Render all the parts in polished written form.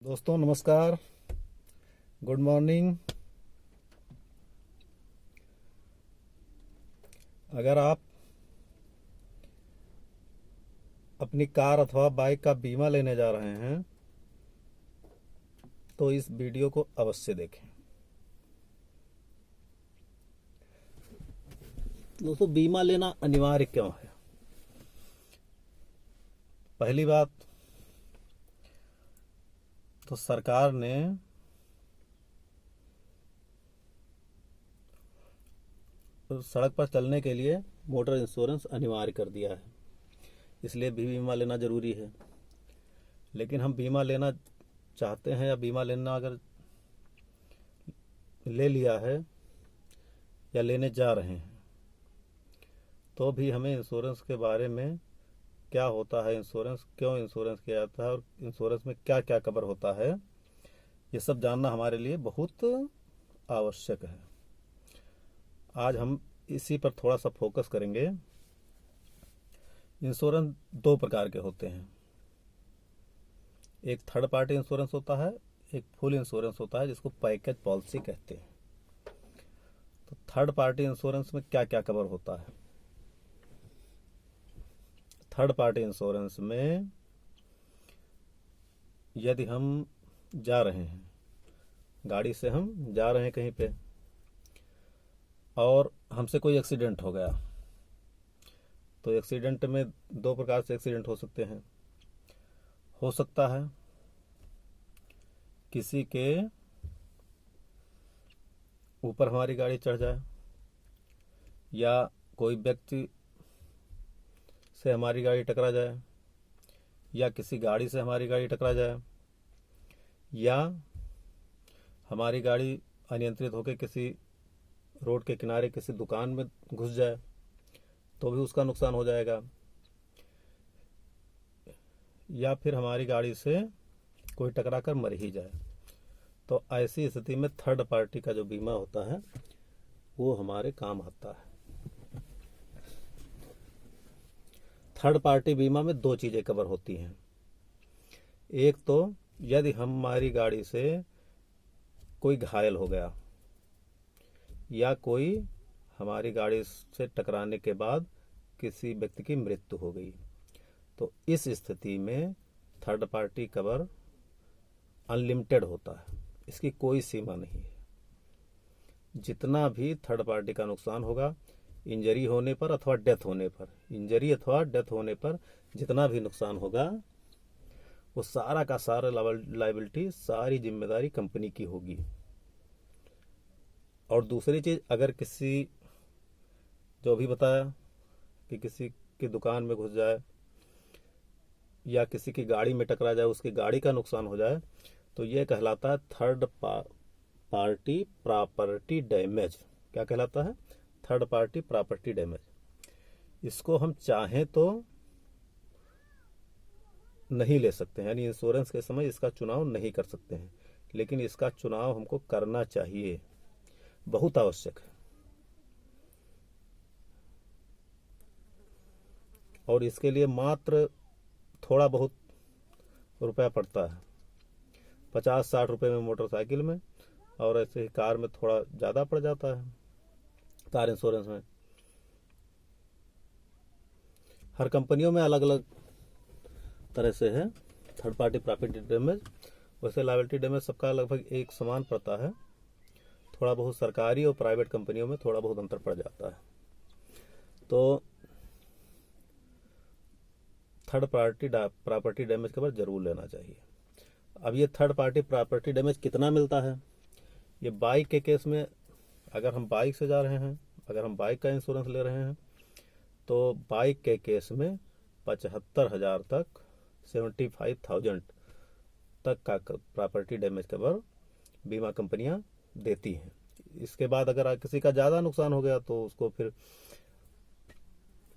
दोस्तों नमस्कार, good morning. अगर आप अपनी कार अथवा बाइक का बीमा लेने जा रहे हैं तो इस वीडियो को अवश्य देखें। दोस्तों, बीमा लेना अनिवार्य क्यों है? पहली बात तो सरकार ने सड़क पर चलने के लिए मोटर इंश्योरेंस अनिवार्य कर दिया है, इसलिए भी बीमा लेना ज़रूरी है। लेकिन हम बीमा लेना चाहते हैं या बीमा लेना अगर ले लिया है या लेने जा रहे हैं तो भी हमें इंश्योरेंस के बारे में क्या होता है, इंश्योरेंस क्यों इंश्योरेंस किया जाता है और इंश्योरेंस में क्या क्या कवर होता है, ये सब जानना हमारे लिए बहुत आवश्यक है। आज हम इसी पर थोड़ा सा फोकस करेंगे। इंश्योरेंस दो प्रकार के होते हैं, एक थर्ड पार्टी इंश्योरेंस होता है, एक फुल इंश्योरेंस होता है जिसको पैकेज पॉलिसी कहते हैं। तो थर्ड पार्टी इंश्योरेंस में क्या क्या कवर होता है? थर्ड पार्टी इंश्योरेंस में यदि हम जा रहे हैं, गाड़ी से हम जा रहे हैं कहीं पे और हमसे कोई एक्सीडेंट हो गया, तो एक्सीडेंट में दो प्रकार से एक्सीडेंट हो सकते हैं। हो सकता है किसी के ऊपर हमारी गाड़ी चढ़ जाए, या कोई व्यक्ति से हमारी गाड़ी टकरा जाए, या किसी गाड़ी से हमारी गाड़ी टकरा जाए, या हमारी गाड़ी अनियंत्रित होकर किसी रोड के किनारे किसी दुकान में घुस जाए तो भी उसका नुकसान हो जाएगा, या फिर हमारी गाड़ी से कोई टकरा कर मर ही जाए। तो ऐसी स्थिति में थर्ड पार्टी का जो बीमा होता है वो हमारे काम आता है। थर्ड पार्टी बीमा में दो चीज़ें कवर होती हैं। एक तो यदि हमारी गाड़ी से कोई घायल हो गया या कोई हमारी गाड़ी से टकराने के बाद किसी व्यक्ति की मृत्यु हो गई, तो इस स्थिति में थर्ड पार्टी कवर अनलिमिटेड होता है, इसकी कोई सीमा नहीं है। जितना भी थर्ड पार्टी का नुकसान होगा, इंजरी होने पर अथवा डेथ होने पर, इंजरी अथवा डेथ होने पर जितना भी नुकसान होगा वो सारा का सारा लायबिलिटी, सारी जिम्मेदारी कंपनी की होगी। और दूसरी चीज़, अगर किसी, जो भी बताया कि किसी की दुकान में घुस जाए या किसी की गाड़ी में टकरा जाए, उसकी गाड़ी का नुकसान हो जाए, तो ये कहलाता है थर्ड पार्टी प्रॉपर्टी डैमेज। क्या कहलाता है? Third party property damage. इसको हम चाहें तो नहीं ले सकते हैं, यानी इंश्योरेंस के समय इसका चुनाव नहीं कर सकते हैं, लेकिन इसका चुनाव हमको करना चाहिए, बहुत आवश्यक है। और इसके लिए मात्र थोड़ा बहुत रुपया पड़ता है, 50-60 रुपये में मोटरसाइकिल में, और ऐसे ही कार में थोड़ा ज़्यादा पड़ जाता है। कार इंश्योरेंस में हर कंपनियों में अलग अलग तरह से है। थर्ड पार्टी प्रॉपर्टी डैमेज, वैसे लायबिलिटी डैमेज सबका लगभग एक समान पड़ता है, थोड़ा बहुत सरकारी और प्राइवेट कंपनियों में थोड़ा बहुत अंतर पड़ जाता है। तो third party property damage cover जरूर लेना चाहिए। अब ये थर्ड पार्टी प्रॉपर्टी डैमेज कितना मिलता है? ये बाइक के केस में, अगर हम बाइक से जा रहे हैं, अगर हम बाइक का इंश्योरेंस ले रहे हैं, तो बाइक के केस में 75,000 तक, 75,000 तक का प्रॉपर्टी डैमेज कवर बीमा कंपनियां देती हैं। इसके बाद अगर किसी का ज़्यादा नुकसान हो गया तो उसको फिर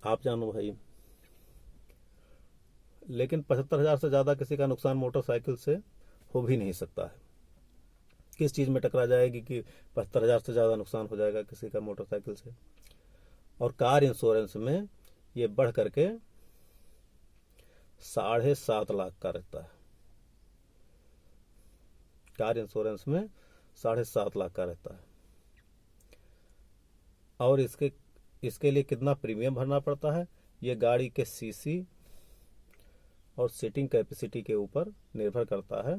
आप जानो भाई। लेकिन 75,000 से ज़्यादा किसी का नुकसान मोटरसाइकिल से हो भी नहीं सकता है। किस चीज़ में टकरा जाएगी कि 75,000 से ज़्यादा नुकसान हो जाएगा किसी का मोटरसाइकिल से? और कार इंश्योरेंस में ये बढ़ करके 7.5 लाख का रहता है। कार इंश्योरेंस में 7.5 लाख का रहता है। और इसके लिए कितना प्रीमियम भरना पड़ता है, ये गाड़ी के सीसी और सीटिंग कैपेसिटी के ऊपर निर्भर करता है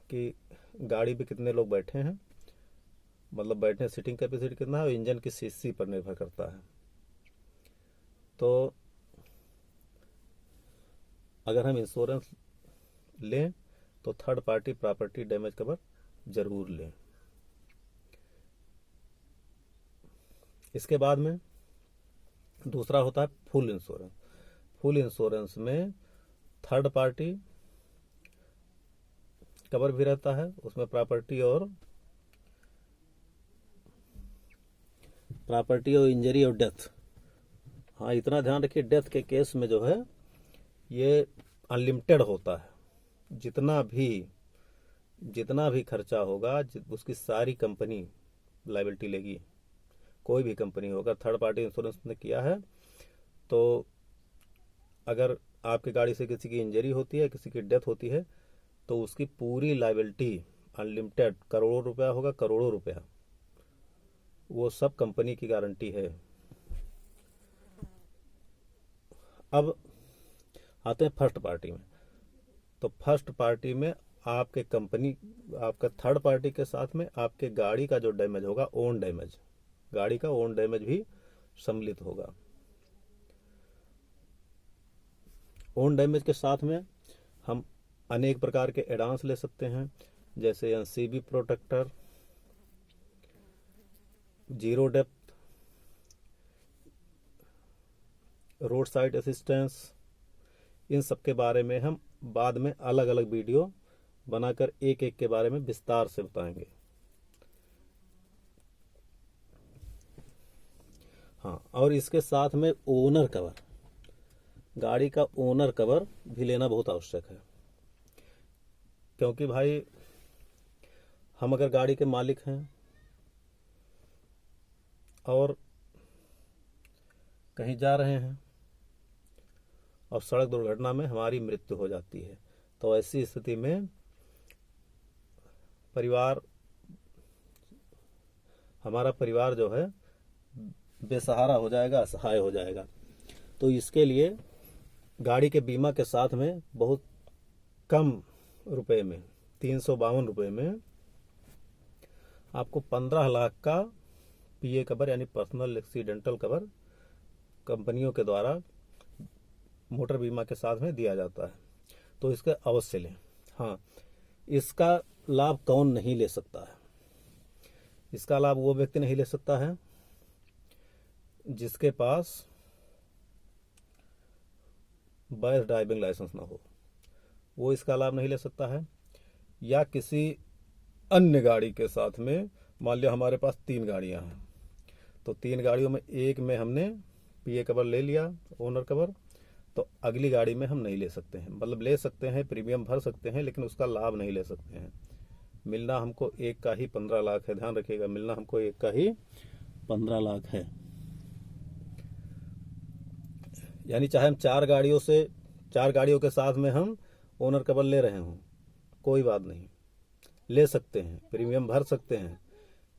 कि गाड़ी में कितने लोग बैठे हैं, मतलब बैठने सीटिंग कैपेसिटी कितना है, और इंजन की सीसी पर निर्भर करता है। तो अगर हम इंश्योरेंस लें तो third party property damage cover जरूर लें। इसके बाद में दूसरा होता है फुल इंश्योरेंस। फुल इंश्योरेंस में थर्ड पार्टी कवर भी रहता है, उसमें प्रॉपर्टी और इंजरी और डेथ। हाँ, इतना ध्यान रखिए, डेथ के केस में जो है ये अनलिमिटेड होता है। जितना भी खर्चा होगा उसकी सारी कंपनी लायबिलिटी लेगी, कोई भी कंपनी हो। अगर थर्ड पार्टी इंश्योरेंस ने किया है तो अगर आपकी गाड़ी से किसी की इंजरी होती है, किसी की डेथ होती है, तो उसकी पूरी लायबिलिटी अनलिमिटेड, करोड़ों रुपया होगा, करोड़ों रुपया, वो सब कंपनी की गारंटी है। अब आते हैं फर्स्ट पार्टी में। तो फर्स्ट पार्टी में आपका थर्ड पार्टी के साथ में आपके गाड़ी का जो डैमेज होगा, ओन डैमेज, गाड़ी का ओन डैमेज भी सम्मिलित होगा। ओन डैमेज के साथ में हम अनेक प्रकार के एडांस ले सकते हैं, जैसे NCB protector, zero depth, roadside assistance. इन सब के बारे में हम बाद में अलग अलग वीडियो बनाकर एक एक के बारे में विस्तार से बताएंगे। हाँ, और इसके साथ में ओनर कवर, गाड़ी का ओनर कवर भी लेना बहुत आवश्यक है। क्योंकि भाई हम अगर गाड़ी के मालिक हैं और कहीं जा रहे हैं और सड़क दुर्घटना में हमारी मृत्यु हो जाती है, तो ऐसी स्थिति में हमारा परिवार जो है बेसहारा हो जाएगा, असहाय हो जाएगा। तो इसके लिए गाड़ी के बीमा के साथ में बहुत कम रुपए में, 352 रुपये में आपको 15 लाख का पीए कवर यानी पर्सनल एक्सीडेंटल कवर कंपनियों के द्वारा मोटर बीमा के साथ में दिया जाता है। तो इसका अवश्य लें। हाँ, इसका लाभ कौन नहीं ले सकता है? इसका लाभ वो व्यक्ति नहीं ले सकता है जिसके पास वैध ड्राइविंग लाइसेंस ना हो, वो इसका लाभ नहीं ले सकता है। या किसी अन्य गाड़ी के साथ में, मान लिया हमारे पास 3 गाड़ियां हैं, तो 3 गाड़ियों में एक में हमने पीए कवर ले लिया, ओनर कवर, तो अगली गाड़ी में हम नहीं ले सकते हैं। मतलब ले सकते हैं, प्रीमियम भर सकते हैं, लेकिन उसका लाभ नहीं ले सकते हैं। मिलना हमको एक का ही 15 लाख है, ध्यान रखिएगा, मिलना हमको एक का ही 15 लाख है। यानी चाहे हम 4 गाड़ियों के साथ में हम ओनर कवर ले रहे हों, कोई बात नहीं, ले सकते हैं, प्रीमियम भर सकते हैं,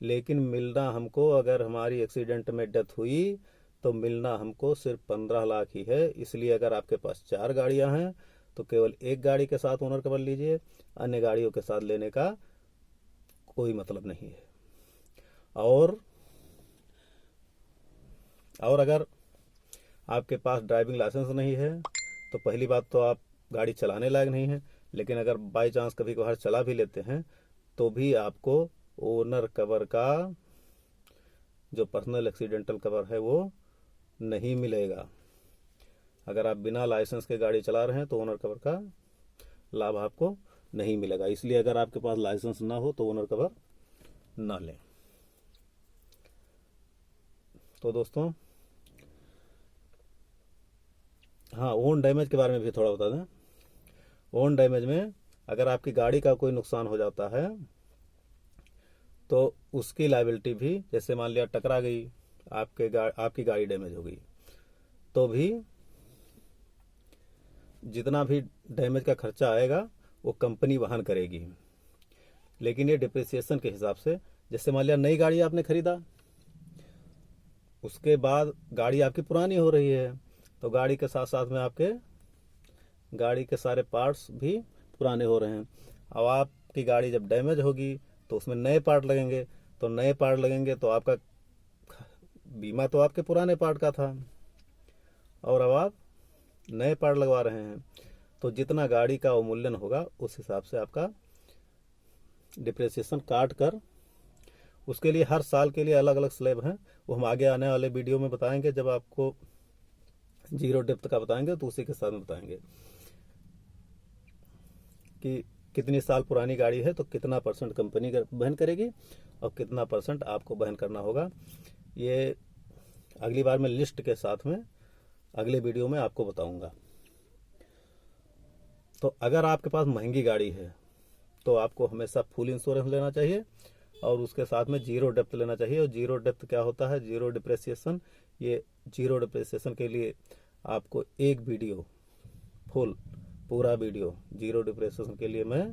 लेकिन मिलना हमको, अगर हमारी एक्सीडेंट में डेथ हुई तो मिलना हमको सिर्फ 15 लाख ही है। इसलिए अगर आपके पास 4 गाड़ियां हैं तो केवल एक गाड़ी के साथ ओनर कवर लीजिए, अन्य गाड़ियों के साथ लेने का कोई मतलब नहीं है। और अगर आपके पास ड्राइविंग लाइसेंस नहीं है तो पहली बात तो आप गाड़ी चलाने लायक नहीं है, लेकिन अगर बाई चांस कभी कभार चला भी लेते हैं तो भी आपको ओनर कवर का जो पर्सनल एक्सीडेंटल कवर है वो नहीं मिलेगा। अगर आप बिना लाइसेंस के गाड़ी चला रहे हैं तो ओनर कवर का लाभ आपको नहीं मिलेगा। इसलिए अगर आपके पास लाइसेंस ना हो तो ओनर कवर ना लें। तो दोस्तों, हाँ, ओन डैमेज के बारे में भी थोड़ा बता दें। ओन डैमेज में अगर आपकी गाड़ी का कोई नुकसान हो जाता है तो उसकी लायबिलिटी भी, जैसे मान लिया टकरा गई, आपकी गाड़ी डैमेज हो गई, तो भी जितना भी डैमेज का खर्चा आएगा वो कंपनी वहन करेगी। लेकिन ये डिप्रिसिएशन के हिसाब से, जैसे मान लिया नई गाड़ी आपने खरीदा, उसके बाद गाड़ी आपकी पुरानी हो रही है, तो गाड़ी के साथ साथ में आपके गाड़ी के सारे पार्ट्स भी पुराने हो रहे हैं। अब आपकी गाड़ी जब डैमेज होगी तो उसमें नए पार्ट लगेंगे, तो नए पार्ट लगेंगे तो आपका बीमा तो आपके पुराने पार्ट का था, और अब आप नए पार्ट लगवा रहे हैं, तो जितना गाड़ी का अवमूल्यन होगा उस हिसाब से आपका डिप्रिसिएशन काट कर, उसके लिए हर साल के लिए अलग अलग स्लैब हैं, वो हम आगे आने वाले वीडियो में बताएंगे। जब आपको जीरो डेप्थ का बताएंगे तो उसी के साथ में बताएंगे कि कितनी साल पुरानी गाड़ी है तो कितना % कंपनी वहन करेगी और कितना % आपको वहन करना होगा। ये अगली बार मैं लिस्ट के साथ में अगले वीडियो में आपको बताऊंगा। तो अगर आपके पास महंगी गाड़ी है तो आपको हमेशा फुल इंश्योरेंस लेना चाहिए और उसके साथ में जीरो डेप्थ लेना चाहिए। और जीरो डेप्थ क्या होता है, जीरो डिप्रिसिएशन। ये जीरो डिप्रिसिएशन के लिए आपको एक वीडियो पूरा वीडियो जीरो डिप्रिसिएशन के लिए मैं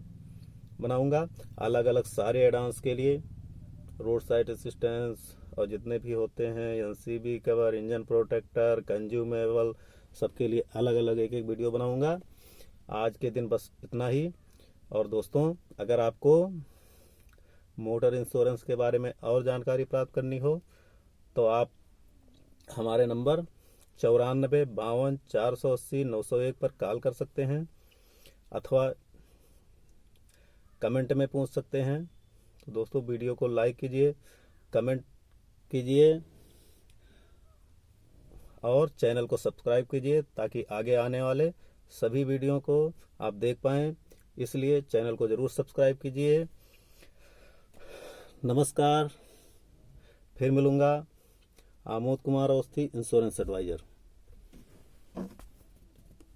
बनाऊंगा। अलग अलग सारे एडांस के लिए, रोड साइड असिस्टेंस और जितने भी होते हैं, NCB cover, engine protector, consumable, सबके लिए अलग अलग एक एक वीडियो बनाऊंगा। आज के दिन बस इतना ही। और दोस्तों, अगर आपको मोटर इंश्योरेंस के बारे में और जानकारी प्राप्त करनी हो तो आप हमारे नंबर 94 52 480 901 पर कॉल कर सकते हैं अथवा कमेंट में पूछ सकते हैं। तो दोस्तों, वीडियो को लाइक कीजिए, कमेंट कीजिए और चैनल को सब्सक्राइब कीजिए ताकि आगे आने वाले सभी वीडियो को आप देख पाएं। इसलिए चैनल को जरूर सब्सक्राइब कीजिए। नमस्कार, फिर मिलूंगा। Amod Kumar Awasthi, insurance adviser.